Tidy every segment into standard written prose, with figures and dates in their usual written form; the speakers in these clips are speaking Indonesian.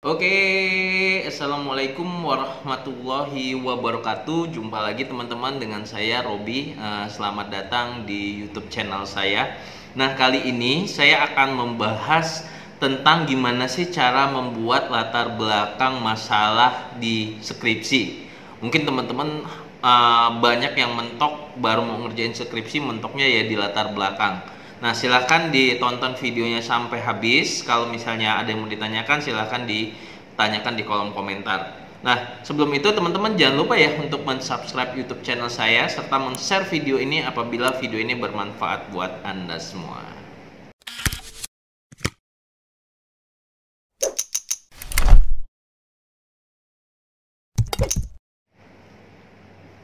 Oke, assalamualaikum warahmatullahi wabarakatuh. Jumpa lagi teman-teman dengan saya Robi. Selamat datang di YouTube channel saya. Nah, kali ini saya akan membahas tentang gimana sih cara membuat latar belakang masalah di skripsi. Mungkin teman-teman banyak yang mentok baru mau ngerjain skripsi, mentoknya ya di latar belakang. Nah, silahkan ditonton videonya sampai habis. Kalau misalnya ada yang mau ditanyakan, silahkan ditanyakan di kolom komentar. Nah, sebelum itu teman-teman jangan lupa ya untuk mensubscribe YouTube channel saya serta men-share video ini apabila video ini bermanfaat buat Anda semua.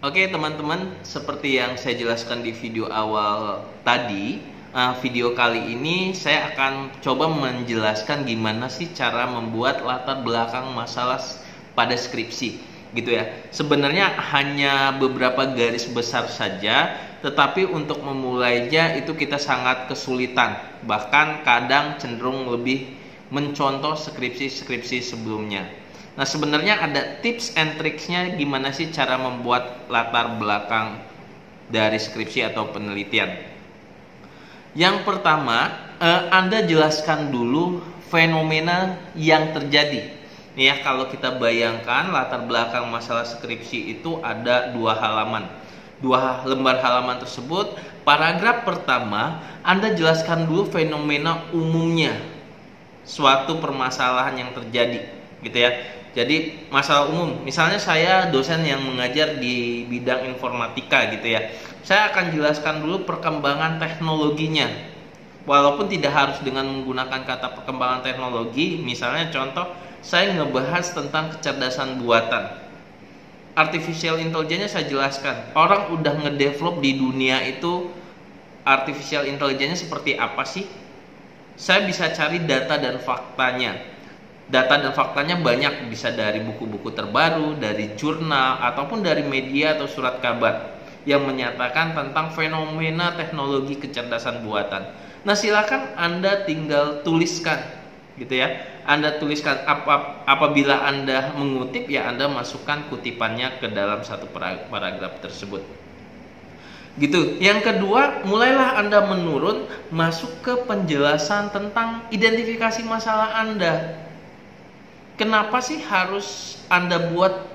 Oke teman-teman, seperti yang saya jelaskan di video awal tadi, video kali ini saya akan coba menjelaskan gimana sih cara membuat latar belakang masalah pada skripsi gitu ya. Sebenarnya hanya beberapa garis besar saja, tetapi untuk memulainya itu kita sangat kesulitan, bahkan kadang cenderung lebih mencontoh skripsi-skripsi sebelumnya. Nah, sebenarnya ada tips and tricksnya gimana sih cara membuat latar belakang dari skripsi atau penelitian. Yang pertama, Anda jelaskan dulu fenomena yang terjadi. Nih ya, kalau kita bayangkan latar belakang masalah skripsi itu ada 2 halaman. 2 lembar halaman tersebut, paragraf pertama, Anda jelaskan dulu fenomena umumnya, suatu permasalahan yang terjadi, gitu ya. Jadi masalah umum, misalnya saya dosen yang mengajar di bidang informatika gitu ya. Saya akan jelaskan dulu perkembangan teknologinya. Walaupun tidak harus dengan menggunakan kata perkembangan teknologi, misalnya contoh saya ngebahas tentang kecerdasan buatan. Artificial intelligence saya jelaskan. Orang udah ngedevelop di dunia itu artificial intelligence seperti apa sih? Saya bisa cari data dan faktanya. Data dan faktanya banyak, bisa dari buku-buku terbaru, dari jurnal, ataupun dari media atau surat kabar yang menyatakan tentang fenomena teknologi kecerdasan buatan. Nah, silakan Anda tinggal tuliskan, gitu ya. Anda tuliskan apabila Anda mengutip, ya Anda masukkan kutipannya ke dalam satu paragraf tersebut. Gitu. Yang kedua, mulailah Anda menurun, masuk ke penjelasan tentang identifikasi masalah Anda. Kenapa sih harus Anda buat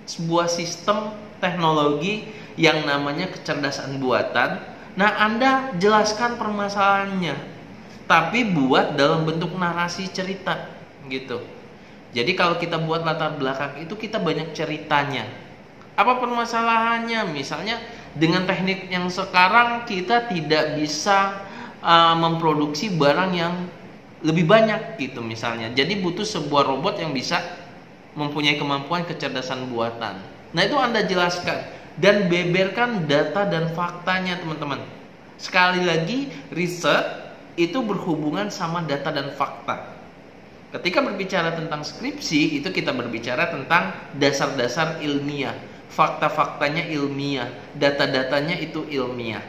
sebuah sistem teknologi yang namanya kecerdasan buatan? Nah, Anda jelaskan permasalahannya, tapi buat dalam bentuk narasi cerita gitu. Jadi kalau kita buat latar belakang itu kita banyak ceritanya. Apa permasalahannya? Misalnya dengan teknik yang sekarang kita tidak bisa memproduksi barang yang lebih banyak gitu misalnya. Jadi butuh sebuah robot yang bisa mempunyai kemampuan kecerdasan buatan. Nah, itu Anda jelaskan dan beberkan data dan faktanya, teman-teman. Sekali lagi, riset itu berhubungan sama data dan fakta. Ketika berbicara tentang skripsi, itu kita berbicara tentang dasar-dasar ilmiah, fakta-faktanya ilmiah, data-datanya itu ilmiah.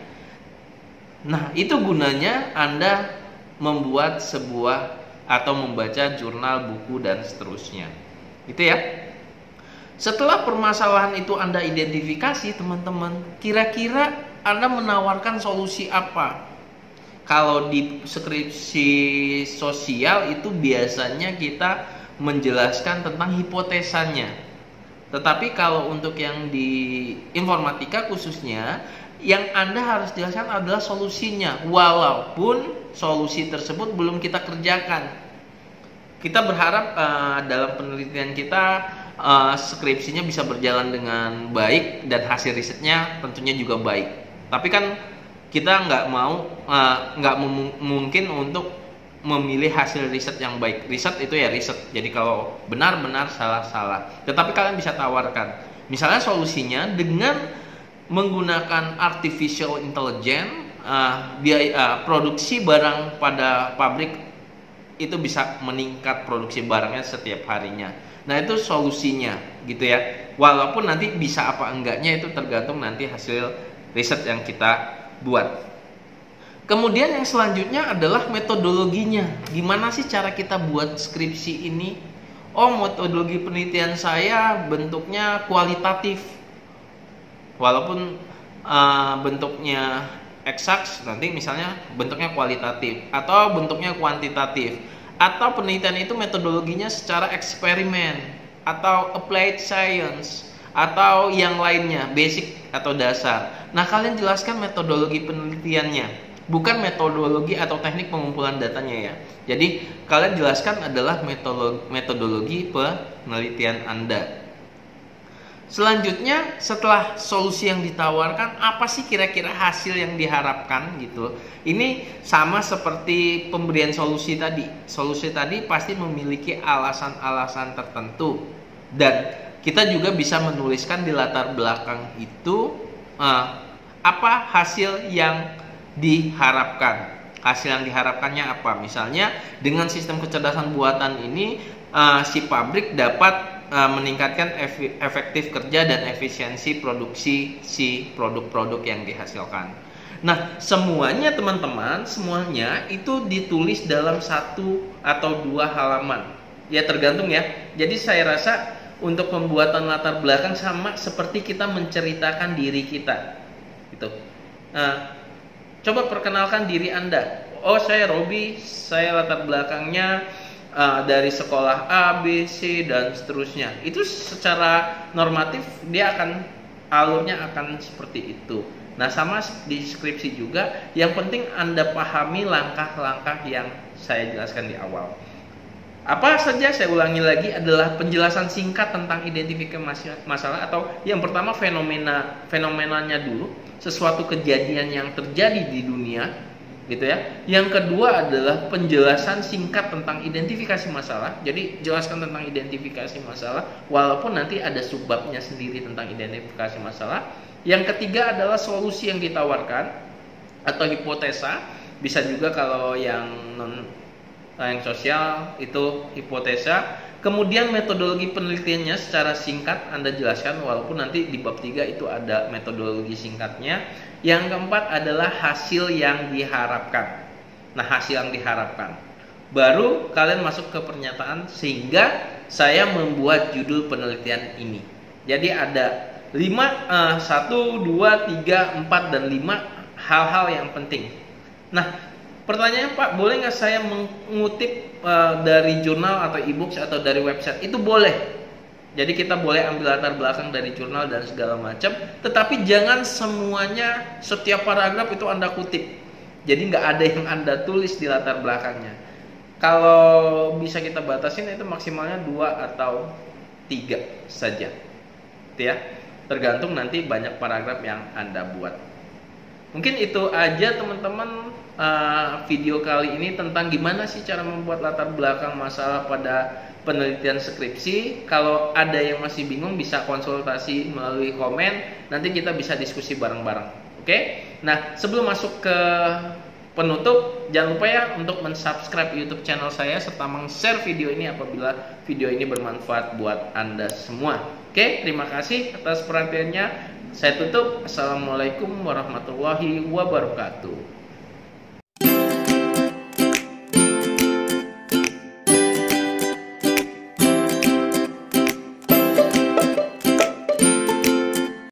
Nah, itu gunanya Anda membuat sebuah atau membaca jurnal, buku, dan seterusnya gitu ya. Setelah permasalahan itu Anda identifikasi, teman-teman, kira-kira Anda menawarkan solusi apa? Kalau di skripsi sosial itu biasanya kita menjelaskan tentang hipotesanya. Tetapi kalau untuk yang di informatika khususnya, yang Anda harus jelaskan adalah solusinya, walaupun solusi tersebut belum kita kerjakan. Kita berharap dalam penelitian kita skripsinya bisa berjalan dengan baik dan hasil risetnya tentunya juga baik. Tapi kan kita nggak mungkin untuk memilih hasil riset yang baik. Riset itu ya riset. Jadi kalau benar-benar salah. Tetapi kalian bisa tawarkan. Misalnya solusinya dengan menggunakan artificial intelligence, produksi barang pada pabrik itu bisa meningkat produksi barangnya setiap harinya. Nah, itu solusinya gitu ya. Walaupun nanti bisa apa enggaknya itu tergantung nanti hasil riset yang kita buat. Kemudian yang selanjutnya adalah metodologinya. Gimana sih cara kita buat skripsi ini? oh metodologi penelitian saya bentuknya kualitatif, walaupun bentuknya eksak, nanti misalnya bentuknya kualitatif atau bentuknya kuantitatif, atau penelitian itu metodologinya secara eksperimen atau applied science atau yang lainnya, basic atau dasar. Nah, kalian jelaskan metodologi penelitiannya, bukan metodologi atau teknik pengumpulan datanya ya. Jadi kalian jelaskan adalah metodologi penelitian Anda. Selanjutnya, setelah solusi yang ditawarkan, apa sih kira-kira hasil yang diharapkan gitu. Ini sama seperti pemberian solusi tadi. Solusi tadi pasti memiliki alasan-alasan tertentu, dan kita juga bisa menuliskan di latar belakang itu apa hasil yang diharapkan. Hasil yang diharapkannya apa? Misalnya dengan sistem kecerdasan buatan ini si pabrik dapat meningkatkan efektif kerja dan efisiensi produksi si produk-produk yang dihasilkan. Nah, semuanya teman-teman, semuanya itu ditulis dalam 1 atau 2 halaman. Ya tergantung ya. Jadi saya rasa untuk pembuatan latar belakang sama seperti kita menceritakan diri kita. Gitu. Coba perkenalkan diri Anda. Oh, saya Robi, saya latar belakangnya dari sekolah A, B, C, dan seterusnya. Itu secara normatif dia alurnya akan seperti itu. Nah, sama di skripsi juga, yang penting Anda pahami langkah-langkah yang saya jelaskan di awal. Apa saja, saya ulangi lagi, adalah penjelasan singkat tentang identifikasi masalah, atau yang pertama fenomenanya dulu, sesuatu kejadian yang terjadi di dunia, gitu ya. Yang kedua adalah penjelasan singkat tentang identifikasi masalah. Jadi jelaskan tentang identifikasi masalah, walaupun nanti ada subbabnya sendiri tentang identifikasi masalah. Yang ketiga adalah solusi yang ditawarkan atau hipotesa. Bisa juga kalau yang sosial itu hipotesa. Kemudian metodologi penelitiannya secara singkat Anda jelaskan, walaupun nanti di bab 3 itu ada metodologi singkatnya. Yang keempat adalah hasil yang diharapkan. Nah, hasil yang diharapkan, baru kalian masuk ke pernyataan, sehingga saya membuat judul penelitian ini. Jadi ada 1, 2, 3, 4, dan 5 hal-hal yang penting. Nah, pertanyaannya, Pak, boleh nggak saya mengutip dari jurnal atau e-books atau dari website? Itu boleh. Jadi kita boleh ambil latar belakang dari jurnal dan segala macam, tetapi jangan semuanya, setiap paragraf itu Anda kutip. Jadi nggak ada yang Anda tulis di latar belakangnya. Kalau bisa kita batasin itu maksimalnya 2 atau 3 saja. Gitu ya. Tergantung nanti banyak paragraf yang Anda buat. Mungkin itu aja teman-teman video kali ini tentang gimana sih cara membuat latar belakang masalah pada penelitian skripsi. Kalau ada yang masih bingung bisa konsultasi melalui komen, nanti kita bisa diskusi bareng-bareng. Oke? Nah, sebelum masuk ke penutup, jangan lupa ya untuk mensubscribe YouTube channel saya serta meng-share video ini apabila video ini bermanfaat buat Anda semua. Oke, terima kasih atas perhatiannya. Saya tutup. Assalamualaikum warahmatullahi wabarakatuh.